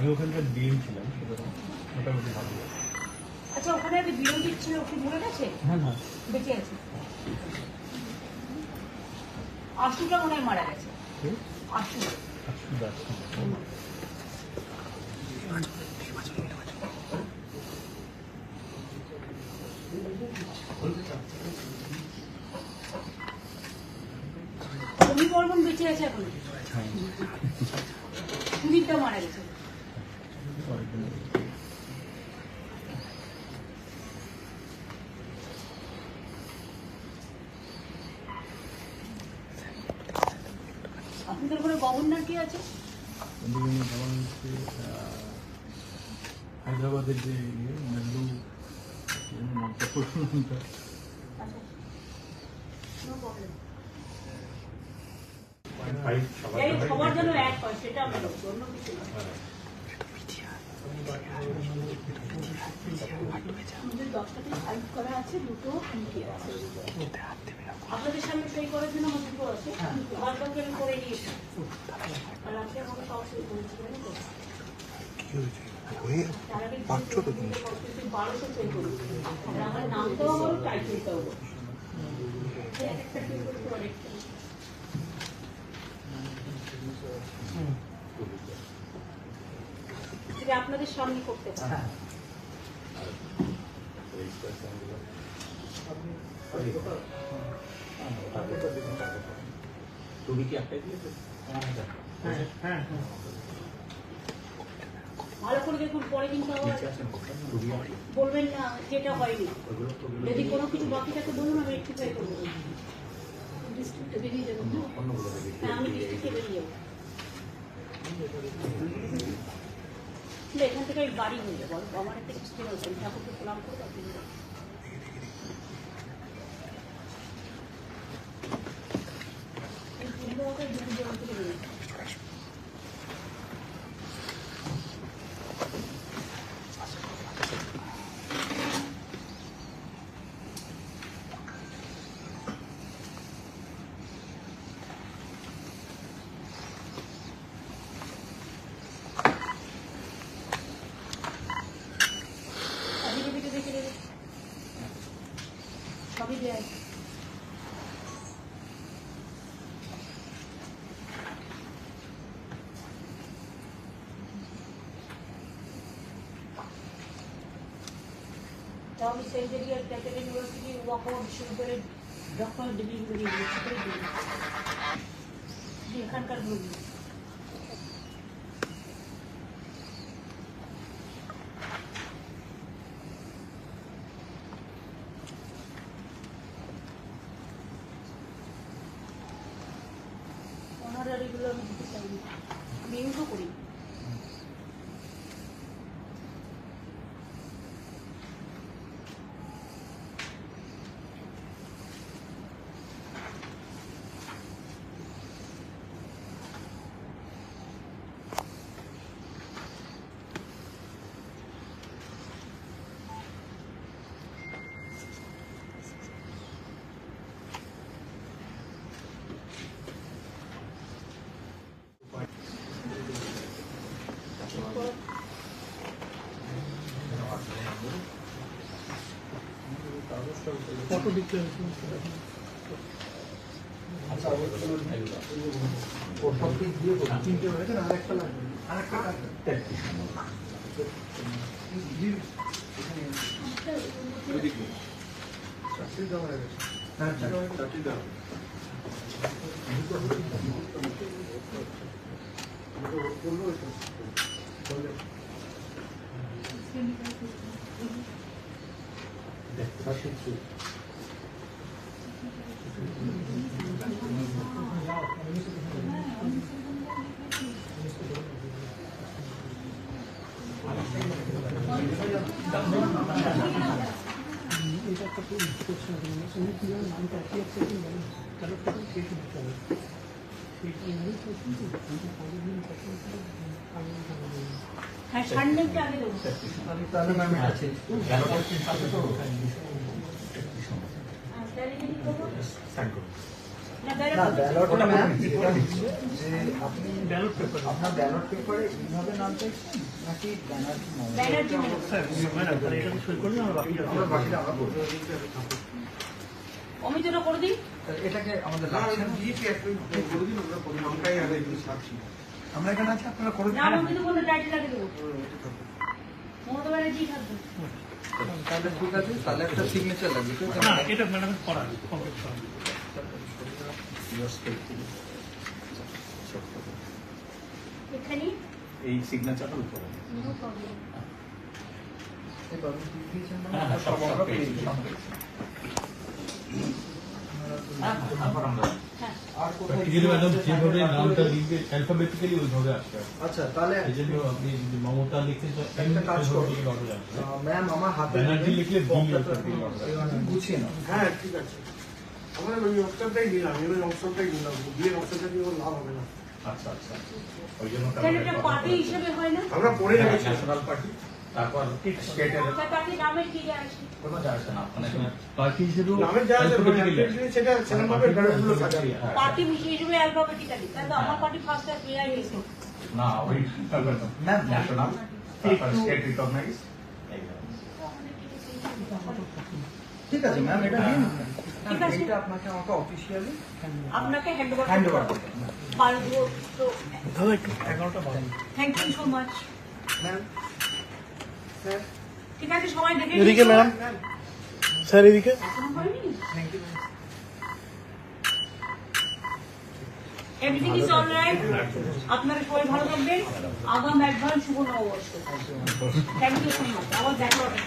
আমি ওখানকার ডিএম ছিলাম, মোটামুটি ভালো। আচ্ছা, ওখানে একটা বিরোধী ছিল, ওকে মরে গেছে? হ্যাঁ না, বেঁচে আছে। আশুটা মনে হয় মারা গেছে। আশু দাস। রবি বর্মন বেঁচে আছে এখন, সুদীপটাও মারা গেছে। আপনাদের ওখানে গভর্নর কি আছে? হায়দ্রাবাদের যে নান্ডু সবার যেন এক হয়, সেটা আমরা অন্য কিছু না। আপনাদের সামনে সই করার জন্য আমার দুটো আছে, বাদবাকি আমি করে নিয়েছি। আর আপনি আমাকে সব সই করেছিলেন তো? 1200 সই করেছি। আমার নামটাও বলো, টাইটেলটাও বলো। আপনাদের সামনে করতে পারেন। তুমি কি একটা দিয়েছো? ভালো করে দেখুন, পরে কিন্তু বলবেন না যেটা হয়নি। যদি কোনো কিছু বাকি থাকে বলুন, আমি রেকটিফাই করবো। ডিস্ট্রিক্টে বেরিয়ে যাবেন। হ্যাঁ, আমি ডিস্ট্রিক্টে বেরিয়ে যাবো। এখান থেকে আমি বাড়ি হয়ে যাবো। আমার একটা এক্সপিরিয়েন্স আছে, ঠাকুরকে প্রণাম করবো। সবই দেয়। আমি সেন্ট জেভিয়ার ক্যাথলিক ইউনিভার্সিটি ওয়াকওয়ার্ড বিশ্ববিদ্যালয়ের ডক্টর ডিগ্রি এখানকার লোক। অনারারিগুলো আমি দিতে চাইনি, আমি ইউজও করি। ফটো দিতে আচ্ছা, সব দিক দিয়ে তিনটে হয়েছে না, আরেকটা লাগবে, আরেকটা লাগবে। চাকরি দেওয়া হয়ে গেছে। হ্যাঁ, চাকরি দেওয়া হ্যাঁ, সানডেটা আগে দেবো। তাহলে ম্যাম আছে সাইন করুন। না না ব্যালট ব্যালট ম্যাম যেটা হচ্ছে যে আপনি আপনার ব্যালট পেপারে এইভাবে নাম চাইছেন নাকি ব্যানার্জি নাম? ব্যানার্জি আমরা বাকিটা আমরা করবো। অমিতটা করে দিই। এটাকে আমাদের লাগছে না। আমরা এখানে আছি, আপনারা করে না অমিত বলে টাইটেল লাগিয়ে দেবো। মমতা ব্যানার্জি থাকবে। তাহলে ঠিক আছে, তাহলে একটা সিগনেচার লাগবে। এখানে এই সিগনেচারটা উপরে নো প্রবলেম। এবার আপনি কি দিয়েছেন না? হ্যাঁ, সব আমরা পেয়ে পেয়েছি। গেলাম। হ্যাঁ আর কোথায় প্র্যাকটিক্যালি ম্যাডাম যেভাবে নামটা লিখবে অ্যালফাবেটিক্যালি ওইভাবে আসবে। আচ্ছা তাহলে এই জন্য আপনি যদি মমতা লিখতে চান একটা কাজ করো। alphabetically order আসবে। ম্যাম আমার হাতে ব্যানার্জি লিখলে ফর্মটা তো alphabetically order আসবে। গুছিয়ে নাও। হ্যাঁ ঠিক আছে, আমরা ওই অপশনটাই দিলাম, ওই অপশনটাই দিলাম, বিয়ের অপশনটা দিয়ে লাভ হবে না। আচ্ছা আচ্ছা ওই জন্য তাহলে এটা পার্টি হিসেবে হয় না? আমরা পড়ে রেখেছি। ন্যাশনাল পার্টি তারপর স্টেটের তাতে নামের কি যায় আসে? কোনো যায় আসে না মানে পার্টি হিসেবেও নামের যা আছে alphabetically আসবে। সেটা সেরকমভাবে ব্যানারগুলো সাজাবে। পার্টি হিসেবে অ্যালফাবেটিক্যালি। তাহলে আমার পার্টি ফার্স্ট আর এআই হয়েছে। না ওই ম্যাম ন্যাশনাল তারপর স্টেট রিকগনাইজ ঠিক আছে ম্যাম, এটা দিন। ঠিক আছে। এটা আপনাকে আমাকে অফিসিয়ালি আপনাকে হ্যান্ডওভার হ্যান্ড ওভার করতে হবে। পারবো তো। Thank you so much. Ma'am sir, ঠিক আছে সবাই দেখে এদিকে নিন। ম্যাম, স্যার এদিকে। এখনো হয়নি? Thank you. Everything is alright. আপনারা সবাই ভালো থাকবেন। আগাম অ্যাডভান্স শুভ নববর্ষ। Thank you so much. আবার দেখা হবে।